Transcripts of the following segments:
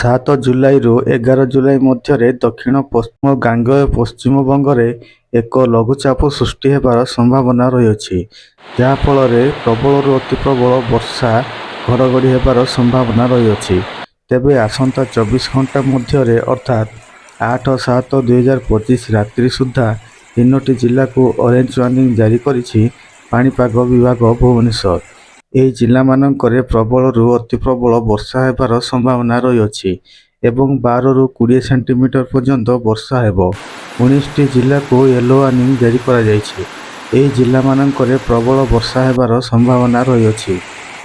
7 ଜୁଲାଇରୁ 11 ଜୁଲାଇ ମଧ୍ୟରେ ଦକ୍ଷିଣ ପଶ୍ଚିମ ଗାଙ୍ଗେୟ ପଶ୍ଚିମବଙ୍ଗରେ ଏକ ଲଘୁଚାପ ସୃଷ୍ଟି ହେବାର ସମ୍ଭାବନା ରହିଛି, ଯାହାଫଳରେ ପ୍ରବଳରୁ ଅତି ପ୍ରବଳ ବର୍ଷା ଘଡ଼ଘଡ଼ି ହେବାର ସମ୍ଭାବନା ରହିଛି। ତେବେ ଆସନ୍ତା 24 ଘଣ୍ଟା ମଧ୍ୟରେ ଅର୍ଥାତ୍ 8/7/2025 ରାତ୍ରି ସୁଦ୍ଧା 3ଟି ଜିଲ୍ଲାକୁ ଅରେଞ୍ଜ ୱାର୍ଣ୍ଣିଂ ଜାରି କରିଛି ପାଣିପାଗ ବିଭାଗ ଭୁବନେଶ୍ୱର। ଏହି ଜିଲ୍ଲାମାନଙ୍କରେ ପ୍ରବଳରୁ ଅତି ପ୍ରବଳ ବର୍ଷା ହେବାର ସମ୍ଭାବନା ରହିଛି ଏବଂ 12ରୁ 20 ସେଣ୍ଟିମିଟର ପର୍ଯ୍ୟନ୍ତ ବର୍ଷା ହେବ। 19ଟି ଜିଲ୍ଲାକୁ ୟେଲୋ ୱାର୍ଣ୍ଣିଂ ଜାରି କରାଯାଇଛି। ଏହି ଜିଲ୍ଲାମାନଙ୍କରେ ପ୍ରବଳ ବର୍ଷା ହେବାର ସମ୍ଭାବନା ରହିଛି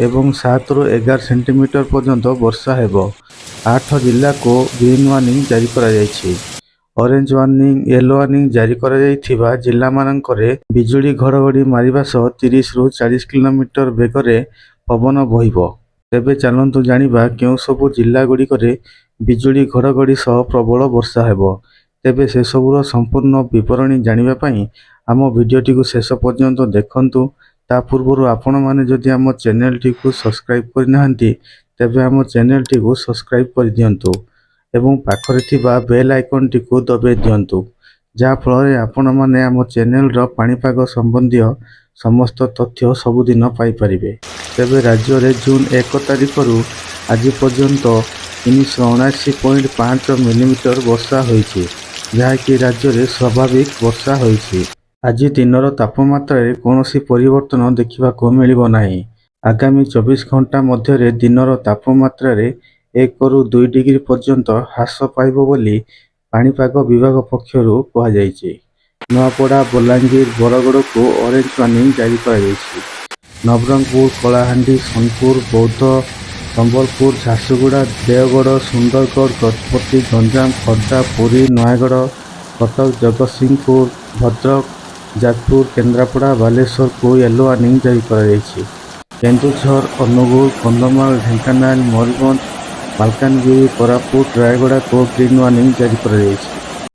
ଏବଂ 7ରୁ 11 ସେଣ୍ଟିମିଟର ପର୍ଯ୍ୟନ୍ତ ବର୍ଷା ହେବ। 8 ଜିଲ୍ଲାକୁ ଗ୍ରୀନ୍ ୱାର୍ଣ୍ଣିଂ ଜାରି କରାଯାଇଛି। ଅରେଞ୍ଜ ୱାର୍ଣ୍ଣିଂ, ୟେଲୋ ୱାର୍ଣ୍ଣିଂ ଜାରି କରାଯାଇଥିବା ଜିଲ୍ଲାମାନଙ୍କରେ ବିଜୁଳି ଘଡ଼ଘଡ଼ି ମାରିବା ସହ 30ରୁ 40 କିଲୋମିଟର ବେଗରେ ପବନ ବହିବ। ତେବେ ଚାଲନ୍ତୁ ଜାଣିବା କେଉଁ ସବୁ ଜିଲ୍ଲାଗୁଡ଼ିକରେ ବିଜୁଳି ଘଡ଼ଘଡ଼ି ସହ ପ୍ରବଳ ବର୍ଷା ହେବ। ତେବେ ସେସବୁର ସମ୍ପୂର୍ଣ୍ଣ ବିବରଣୀ ଜାଣିବା ପାଇଁ ଆମ ଭିଡ଼ିଓଟିକୁ ଶେଷ ପର୍ଯ୍ୟନ୍ତ ଦେଖନ୍ତୁ। ତା ପୂର୍ବରୁ ଆପଣମାନେ ଯଦି ଆମ ଚ୍ୟାନେଲଟିକୁ ସବସ୍କ୍ରାଇବ୍ କରିନାହାନ୍ତି, ତେବେ ଆମ ଚ୍ୟାନେଲଟିକୁ ସବସ୍କ୍ରାଇବ୍ କରିଦିଅନ୍ତୁ ଏବଂ ପାଖରେ ଥିବା ବେଲ୍ ଆଇକନ୍ଟିକୁ ଦବାଇ ଦିଅନ୍ତୁ, ଯାହାଫଳରେ ଆପଣମାନେ ଆମ ଚ୍ୟାନେଲର ପାଣିପାଗ ସମ୍ବନ୍ଧୀୟ ସମସ୍ତ ତଥ୍ୟ ସବୁଦିନ ପାଇପାରିବେ। ତେବେ ରାଜ୍ୟରେ ଜୁନ୍ 1 ତାରିଖରୁ ଆଜି ପର୍ଯ୍ୟନ୍ତ 379.5 ମିଲିମିଟର ବର୍ଷା ହୋଇଛି, ଯାହାକି ରାଜ୍ୟରେ ସ୍ୱାଭାବିକ ବର୍ଷା ହୋଇଛି। ଆଜି ଦିନର ତାପମାତ୍ରାରେ କୌଣସି ପରିବର୍ତ୍ତନ ଦେଖିବାକୁ ମିଳିବ ନାହିଁ। ଆଗାମୀ 24 ଘଣ୍ଟା ମଧ୍ୟରେ ଦିନର ତାପମାତ୍ରାରେ 1ରୁ 2 ଡିଗ୍ରୀ ପର୍ଯ୍ୟନ୍ତ ହ୍ରାସ ପାଇବ ବୋଲି ପାଣିପାଗ ବିଭାଗ ପକ୍ଷରୁ କୁହାଯାଇଛି। ନୂଆପଡ଼ା, ବଲାଙ୍ଗୀର, ବରଗଡ଼କୁ ଅରେଞ୍ଜ ୱାର୍ଣ୍ଣିଂ ଜାରି କରାଯାଇଛି। ନବରଙ୍ଗପୁର, କଳାହାଣ୍ଡି, ସୋନପୁର, ବୌଦ୍ଧ, ସମ୍ବଲପୁର, ଝାରସୁଗୁଡ଼ା, ଦେଓଗଡ଼, ସୁନ୍ଦରଗଡ଼, ଗଜପତି, ଗଞ୍ଜାମ, ଖୋର୍ଦ୍ଧା, ପୁରୀ, ନୟାଗଡ଼, କଟକ, ଜଗତସିଂହପୁର, ଭଦ୍ରକ, ଯାଜପୁର, କେନ୍ଦ୍ରାପଡ଼ା, ବାଲେଶ୍ୱରକୁ ୟେଲୋ ୱାର୍ଣ୍ଣିଂ ଜାରି କରାଯାଇଛି। କେନ୍ଦୁଝର, ଅନୁଗୁଳ, କନ୍ଧମାଳ, ଢେଙ୍କାନାଳ, ମୟୂରଭଞ୍ଜ, ମାଲକାନଗିରି, କୋରାପୁଟ, ରାୟଗଡ଼ାକୁ ଗ୍ରୀନ୍ ୱାର୍ଣ୍ଣିଂ ଜାରି କରାଯାଇଛି।